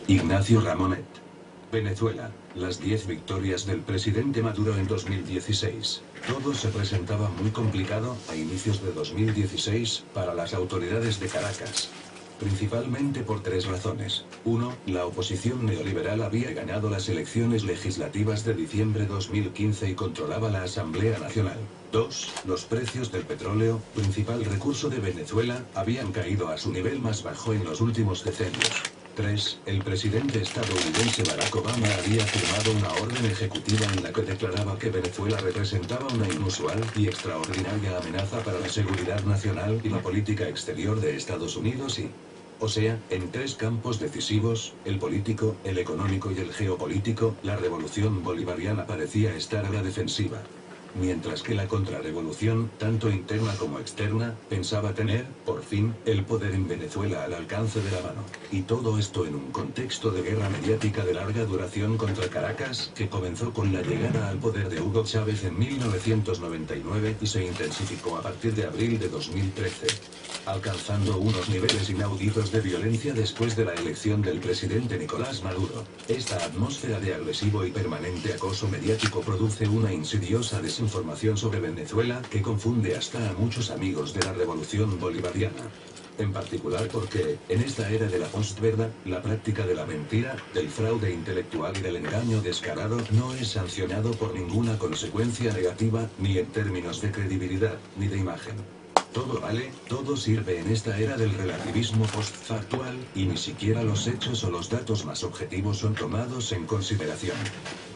Ignacio Ramonet. Venezuela, las 10 victorias del presidente Maduro en 2016. Todo se presentaba muy complicado a inicios de 2016 para las autoridades de Caracas. Principalmente por 3 razones. 1. La oposición neoliberal había ganado las elecciones legislativas de diciembre de 2015 y controlaba la Asamblea Nacional. 2. Los precios del petróleo, principal recurso de Venezuela, habían caído a su nivel más bajo en los últimos decenios. 3. El presidente estadounidense Barack Obama había firmado una orden ejecutiva en la que declaraba que Venezuela representaba una inusual y extraordinaria amenaza para la seguridad nacional y la política exterior de Estados Unidos y... O sea, en 3 campos decisivos, el político, el económico y el geopolítico, la revolución bolivariana parecía estar a la defensiva. Mientras que la contrarrevolución, tanto interna como externa, pensaba tener, por fin, el poder en Venezuela al alcance de la mano. Y todo esto en un contexto de guerra mediática de larga duración contra Caracas, que comenzó con la llegada al poder de Hugo Chávez en 1999 y se intensificó a partir de abril de 2013. Alcanzando unos niveles inauditos de violencia después de la elección del presidente Nicolás Maduro. Esta atmósfera de agresivo y permanente acoso mediático produce una insidiosa desinformación sobre Venezuela que confunde hasta a muchos amigos de la revolución bolivariana. En particular porque, en esta era de la postverdad, la práctica de la mentira, del fraude intelectual y del engaño descarado no es sancionado por ninguna consecuencia negativa, ni en términos de credibilidad, ni de imagen. Todo vale, todo sirve en esta era del relativismo postfactual, y ni siquiera los hechos o los datos más objetivos son tomados en consideración.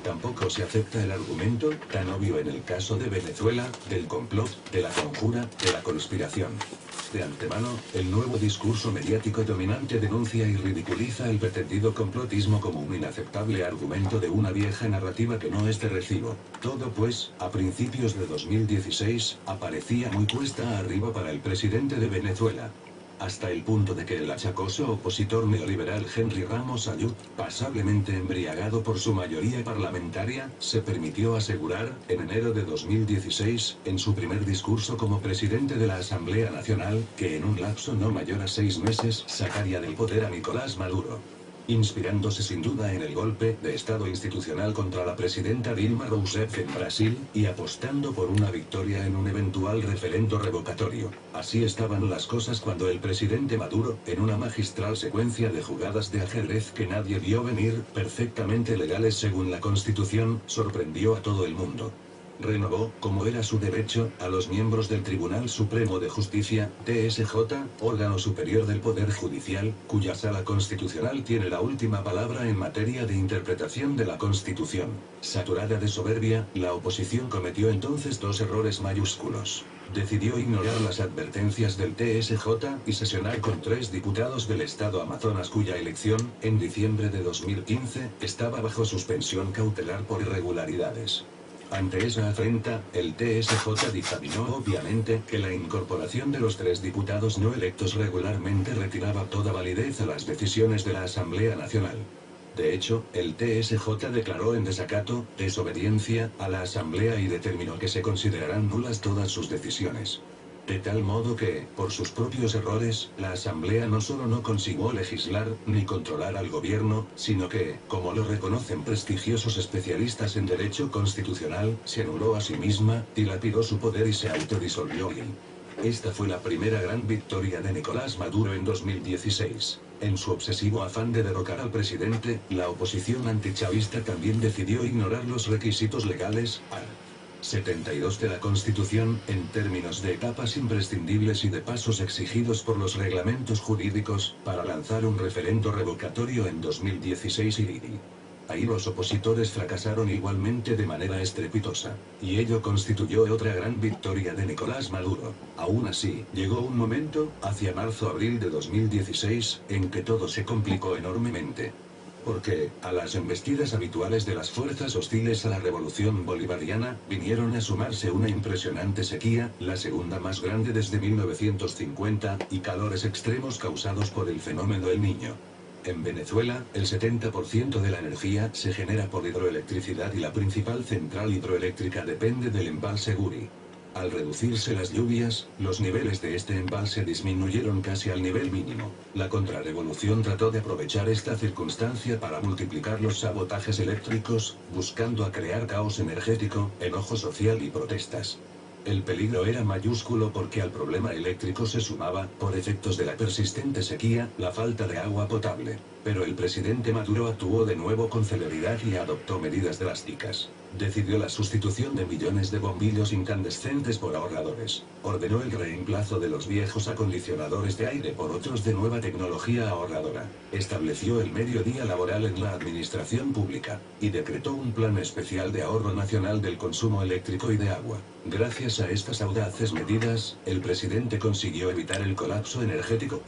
Tampoco se acepta el argumento, tan obvio en el caso de Venezuela, del complot, de la conjura, de la conspiración. De antemano, el nuevo discurso mediático dominante denuncia y ridiculiza el pretendido complotismo como un inaceptable argumento de una vieja narrativa que no es de recibo. Todo pues, a principios de 2016, aparecía muy cuesta arriba para el presidente de Venezuela. Hasta el punto de que el achacoso opositor neoliberal Henry Ramos Ayud, pasablemente embriagado por su mayoría parlamentaria, se permitió asegurar, en enero de 2016, en su primer discurso como presidente de la Asamblea Nacional, que en un lapso no mayor a 6 meses sacaría del poder a Nicolás Maduro. Inspirándose sin duda en el golpe de Estado institucional contra la presidenta Dilma Rousseff en Brasil, y apostando por una victoria en un eventual referendo revocatorio. Así estaban las cosas cuando el presidente Maduro, en una magistral secuencia de jugadas de ajedrez que nadie vio venir, perfectamente legales según la Constitución, sorprendió a todo el mundo. Renovó, como era su derecho, a los miembros del Tribunal Supremo de Justicia, TSJ, órgano superior del Poder Judicial, cuya sala constitucional tiene la última palabra en materia de interpretación de la Constitución. Saturada de soberbia, la oposición cometió entonces 2 errores mayúsculos. Decidió ignorar las advertencias del TSJ y sesionar con 3 diputados del estado Amazonas cuya elección, en diciembre de 2015, estaba bajo suspensión cautelar por irregularidades. Ante esa afrenta, el TSJ dictaminó obviamente que la incorporación de los 3 diputados no electos regularmente retiraba toda validez a las decisiones de la Asamblea Nacional. De hecho, el TSJ declaró en desacato, desobediencia, a la Asamblea y determinó que se considerarán nulas todas sus decisiones. De tal modo que, por sus propios errores, la Asamblea no solo no consiguió legislar, ni controlar al gobierno, sino que, como lo reconocen prestigiosos especialistas en derecho constitucional, se anuló a sí misma, dilapidó su poder y se autodisolvió y... Esta fue la primera gran victoria de Nicolás Maduro en 2016. En su obsesivo afán de derrocar al presidente, la oposición antichavista también decidió ignorar los requisitos legales, al 72 de la Constitución, en términos de etapas imprescindibles y de pasos exigidos por los reglamentos jurídicos, para lanzar un referendo revocatorio en 2016 y... Ahí los opositores fracasaron igualmente de manera estrepitosa, y ello constituyó otra gran victoria de Nicolás Maduro. Aún así, llegó un momento, hacia marzo-abril de 2016, en que todo se complicó enormemente. Porque, a las embestidas habituales de las fuerzas hostiles a la revolución bolivariana, vinieron a sumarse una impresionante sequía, la segunda más grande desde 1950, y calores extremos causados por el fenómeno del Niño. En Venezuela, el 70% de la energía se genera por hidroelectricidad y la principal central hidroeléctrica depende del embalse Guri. Al reducirse las lluvias, los niveles de este embalse disminuyeron casi al nivel mínimo. La contrarrevolución trató de aprovechar esta circunstancia para multiplicar los sabotajes eléctricos, buscando a crear caos energético, enojo social y protestas. El peligro era mayúsculo porque al problema eléctrico se sumaba, por efectos de la persistente sequía, la falta de agua potable. Pero el presidente Maduro actuó de nuevo con celeridad y adoptó medidas drásticas. Decidió la sustitución de millones de bombillos incandescentes por ahorradores. Ordenó el reemplazo de los viejos acondicionadores de aire por otros de nueva tecnología ahorradora. Estableció el mediodía laboral en la administración pública. Y decretó un plan especial de ahorro nacional del consumo eléctrico y de agua. Gracias a estas audaces medidas, el presidente consiguió evitar el colapso energético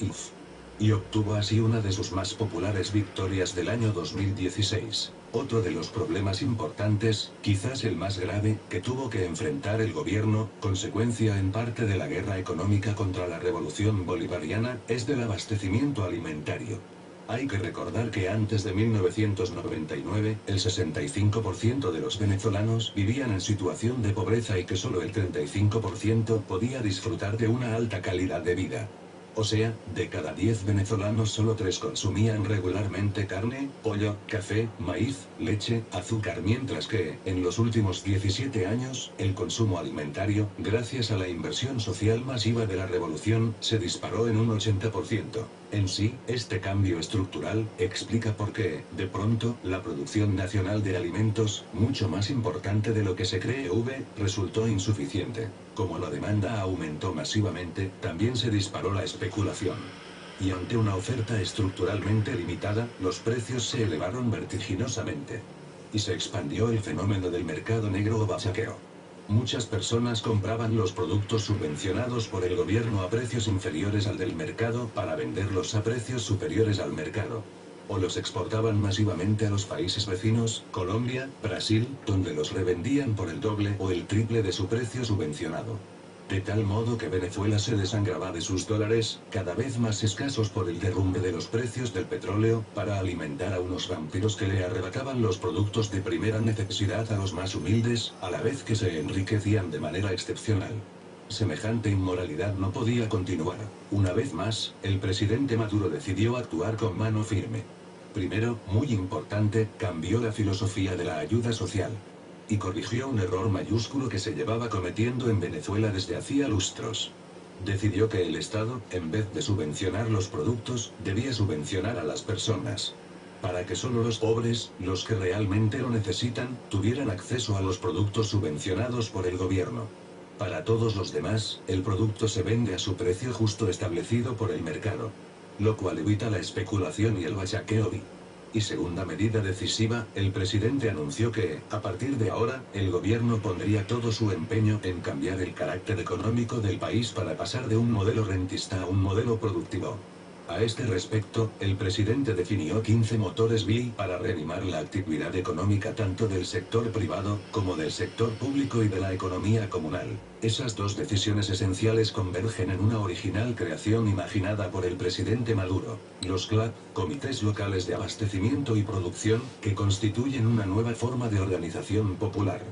y obtuvo así una de sus más populares victorias del año 2016. Otro de los problemas importantes, quizás el más grave, que tuvo que enfrentar el gobierno, consecuencia en parte de la guerra económica contra la revolución bolivariana, es del abastecimiento alimentario. Hay que recordar que antes de 1999, el 65% de los venezolanos vivían en situación de pobreza y que solo el 35% podía disfrutar de una alta calidad de vida. O sea, de cada 10 venezolanos solo 3 consumían regularmente carne, pollo, café, maíz, leche, azúcar, mientras que, en los últimos 17 años, el consumo alimentario, gracias a la inversión social masiva de la revolución, se disparó en un 80%. En sí, este cambio estructural explica por qué, de pronto, la producción nacional de alimentos, mucho más importante de lo que se cree, resultó insuficiente. Como la demanda aumentó masivamente, también se disparó la especulación. Y ante una oferta estructuralmente limitada, los precios se elevaron vertiginosamente. Y se expandió el fenómeno del mercado negro o bachaqueo. Muchas personas compraban los productos subvencionados por el gobierno a precios inferiores al del mercado para venderlos a precios superiores al mercado. O los exportaban masivamente a los países vecinos, Colombia, Brasil, donde los revendían por el doble o el triple de su precio subvencionado. De tal modo que Venezuela se desangraba de sus dólares, cada vez más escasos por el derrumbe de los precios del petróleo, para alimentar a unos vampiros que le arrebataban los productos de primera necesidad a los más humildes, a la vez que se enriquecían de manera excepcional. Semejante inmoralidad no podía continuar. Una vez más, el presidente Maduro decidió actuar con mano firme. Primero, muy importante, cambió la filosofía de la ayuda social. Y corrigió un error mayúsculo que se llevaba cometiendo en Venezuela desde hacía lustros. Decidió que el Estado, en vez de subvencionar los productos, debía subvencionar a las personas. Para que solo los pobres, los que realmente lo necesitan, tuvieran acceso a los productos subvencionados por el gobierno. Para todos los demás, el producto se vende a su precio justo establecido por el mercado. Lo cual evita la especulación y el bachaqueo. Y segunda medida decisiva, el presidente anunció que, a partir de ahora, el gobierno pondría todo su empeño en cambiar el carácter económico del país para pasar de un modelo rentista a un modelo productivo. A este respecto, el presidente definió 15 motores BI para reanimar la actividad económica tanto del sector privado, como del sector público y de la economía comunal. Esas dos decisiones esenciales convergen en una original creación imaginada por el presidente Maduro, los CLAP, Comités Locales de Abastecimiento y Producción, que constituyen una nueva forma de organización popular.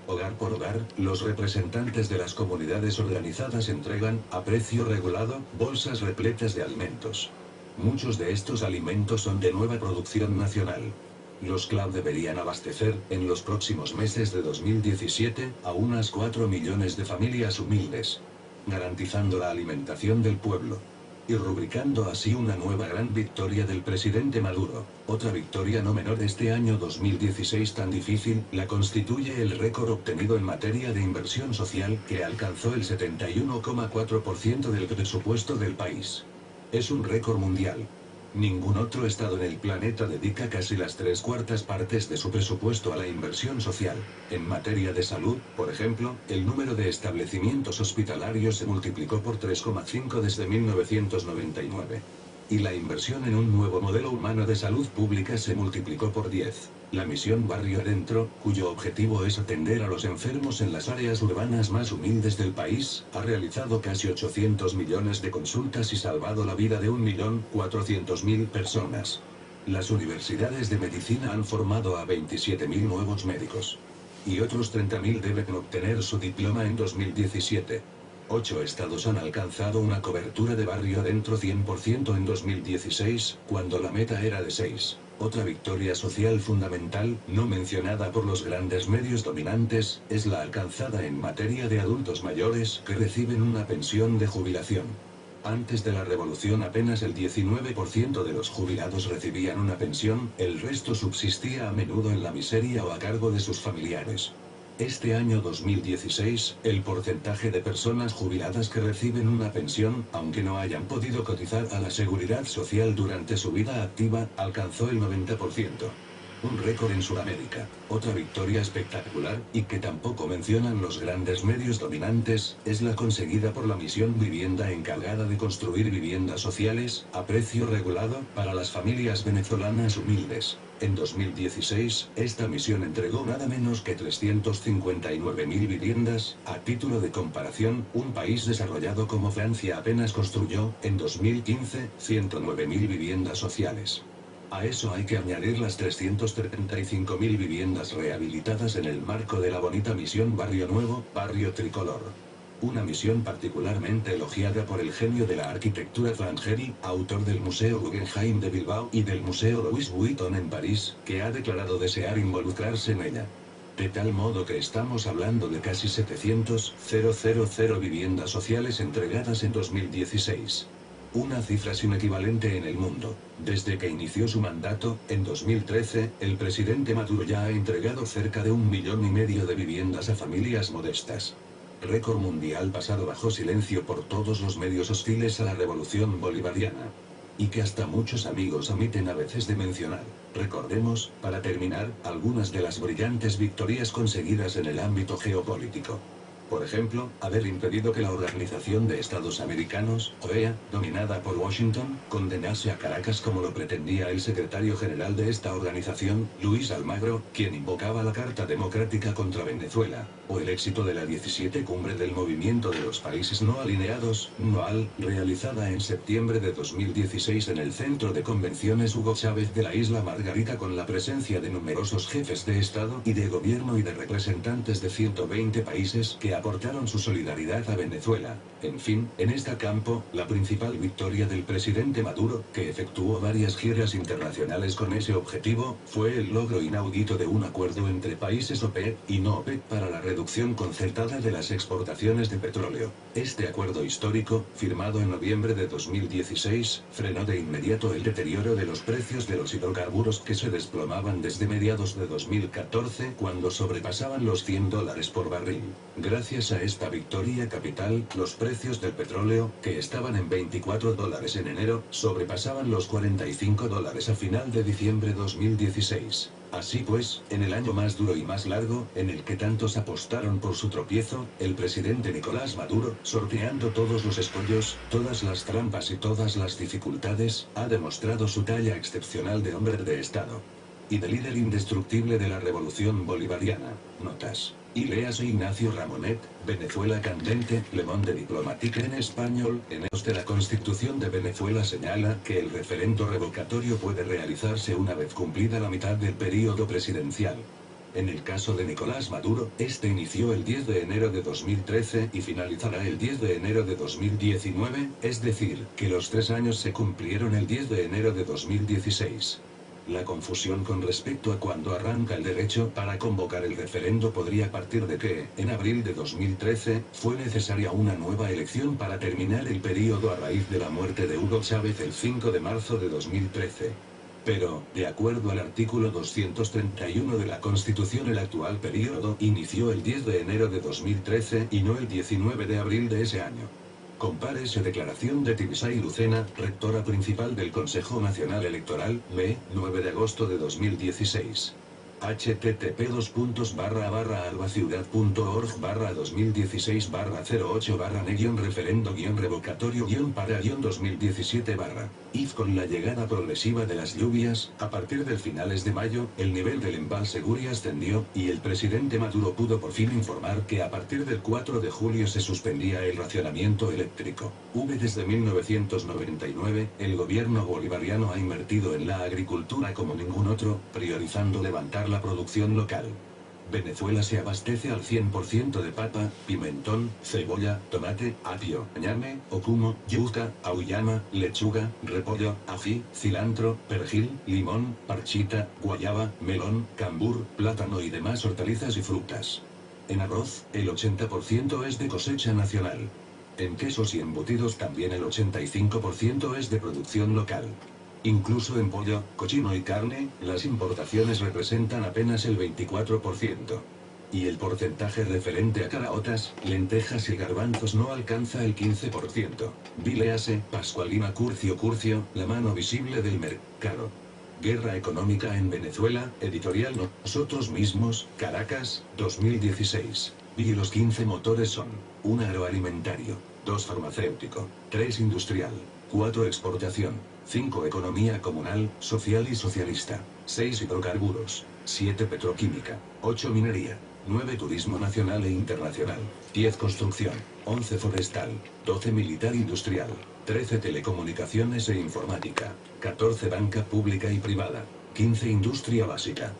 Hogar por hogar, los representantes de las comunidades organizadas entregan, a precio regulado, bolsas repletas de alimentos. Muchos de estos alimentos son de nueva producción nacional. Los CLAP deberían abastecer, en los próximos meses de 2017, a unas 4 millones de familias humildes, garantizando la alimentación del pueblo. Y rubricando así una nueva gran victoria del presidente Maduro. Otra victoria no menor de este año 2016 tan difícil, la constituye el récord obtenido en materia de inversión social, que alcanzó el 71,4% del presupuesto del país. Es un récord mundial. Ningún otro estado en el planeta dedica casi las 3/4 partes de su presupuesto a la inversión social. En materia de salud, por ejemplo, el número de establecimientos hospitalarios se multiplicó por 3,5 desde 1999. Y la inversión en un nuevo modelo humano de salud pública se multiplicó por 10. La misión Barrio Adentro, cuyo objetivo es atender a los enfermos en las áreas urbanas más humildes del país, ha realizado casi 800 millones de consultas y salvado la vida de 1.400.000 personas. Las universidades de medicina han formado a 27.000 nuevos médicos. y otros 30.000 deben obtener su diploma en 2017. 8 estados han alcanzado una cobertura de barrio adentro 100% en 2016, cuando la meta era de 6. Otra victoria social fundamental, no mencionada por los grandes medios dominantes, es la alcanzada en materia de adultos mayores que reciben una pensión de jubilación. Antes de la revolución apenas el 19% de los jubilados recibían una pensión, el resto subsistía a menudo en la miseria o a cargo de sus familiares. Este año 2016, el porcentaje de personas jubiladas que reciben una pensión, aunque no hayan podido cotizar a la seguridad social durante su vida activa, alcanzó el 90%. Un récord en Sudamérica. Otra victoria espectacular, y que tampoco mencionan los grandes medios dominantes, es la conseguida por la Misión Vivienda encargada de construir viviendas sociales, a precio regulado, para las familias venezolanas humildes. En 2016, esta misión entregó nada menos que 359.000 viviendas. A título de comparación, un país desarrollado como Francia apenas construyó, en 2015, 109.000 viviendas sociales. A eso hay que añadir las 335.000 viviendas rehabilitadas en el marco de la bonita misión Barrio Nuevo, Barrio Tricolor. Una misión particularmente elogiada por el genio de la arquitectura Franz Gehry, autor del Museo Guggenheim de Bilbao y del Museo Louis Vuitton en París, que ha declarado desear involucrarse en ella. De tal modo que estamos hablando de casi 700.000 viviendas sociales entregadas en 2016. Una cifra sin equivalente en el mundo. Desde que inició su mandato, en 2013, el presidente Maduro ya ha entregado cerca de 1,5 millones de viviendas a familias modestas. Récord mundial pasado bajo silencio por todos los medios hostiles a la revolución bolivariana. Y que hasta muchos amigos omiten a veces de mencionar. Recordemos, para terminar, algunas de las brillantes victorias conseguidas en el ámbito geopolítico. Por ejemplo, haber impedido que la Organización de Estados Americanos, OEA, dominada por Washington, condenase a Caracas como lo pretendía el secretario general de esta organización, Luis Almagro, quien invocaba la Carta Democrática contra Venezuela, o el éxito de la 17 Cumbre del Movimiento de los Países No Alineados, NOAL, realizada en septiembre de 2016 en el Centro de Convenciones Hugo Chávez de la Isla Margarita con la presencia de numerosos jefes de Estado y de Gobierno y de representantes de 120 países que aportaron su solidaridad a Venezuela. En fin, en este campo, la principal victoria del presidente Maduro, que efectuó varias giras internacionales con ese objetivo, fue el logro inaudito de un acuerdo entre países OPEC y no OPEC para la reducción concertada de las exportaciones de petróleo. Este acuerdo histórico, firmado en noviembre de 2016, frenó de inmediato el deterioro de los precios de los hidrocarburos que se desplomaban desde mediados de 2014 cuando sobrepasaban los $100 por barril. Gracias a esta victoria capital, los precios del petróleo, que estaban en $24 en enero, sobrepasaban los $45 a final de diciembre de 2016. Así pues, en el año más duro y más largo, en el que tantos apostaron por su tropiezo, el presidente Nicolás Maduro, sorteando todos los escollos, todas las trampas y todas las dificultades, ha demostrado su talla excepcional de hombre de Estado y de líder indestructible de la revolución bolivariana. Notas. Y léase Ignacio Ramonet, Venezuela candente, Le Monde Diplomatique en español. En de la Constitución de Venezuela señala que el referendo revocatorio puede realizarse una vez cumplida la mitad del período presidencial. En el caso de Nicolás Maduro, este inició el 10 de enero de 2013 y finalizará el 10 de enero de 2019, es decir, que los 3 años se cumplieron el 10 de enero de 2016. La confusión con respecto a cuándo arranca el derecho para convocar el referendo podría partir de que, en abril de 2013, fue necesaria una nueva elección para terminar el período a raíz de la muerte de Hugo Chávez el 5 de marzo de 2013. Pero, de acuerdo al artículo 231 de la Constitución, el actual período inició el 10 de enero de 2013 y no el 19 de abril de ese año. Compárese declaración de Tibisay Lucena, rectora principal del Consejo Nacional Electoral, B, 9 de agosto de 2016. http://albaciudad.org/2016/ne-referendo-revocatorio-para-2017 if con la llegada progresiva de las lluvias, a partir de finales de mayo, el nivel del embalse Guri ascendió, y el presidente Maduro pudo por fin informar que a partir del 4 de julio se suspendía el racionamiento eléctrico. Desde 1999, el gobierno bolivariano ha invertido en la agricultura como ningún otro, priorizando levantar la producción local. Venezuela se abastece al 100% de papa, pimentón, cebolla, tomate, apio, ñame, ocumo, yuca, auyama, lechuga, repollo, ají, cilantro, perejil, limón, parchita, guayaba, melón, cambur, plátano y demás hortalizas y frutas. En arroz, el 80% es de cosecha nacional. En quesos y embutidos también el 85% es de producción local. Incluso en pollo, cochino y carne, las importaciones representan apenas el 24%. Y el porcentaje referente a caraotas, lentejas y garbanzos no alcanza el 15%. Léase, Pascualina Curcio, la mano visible del mercado. Guerra económica en Venezuela, editorial Nosotros mismos, Caracas, 2016. Y los 15 motores son: 1 agroalimentario, 2 farmacéutico, 3 industrial, 4 exportación, 5 economía comunal, social y socialista, 6 hidrocarburos, 7 petroquímica, 8 minería, 9 turismo nacional e internacional, 10 construcción, 11 forestal, 12 militar industrial, 13 telecomunicaciones e informática, 14 banca pública y privada, 15 industria básica,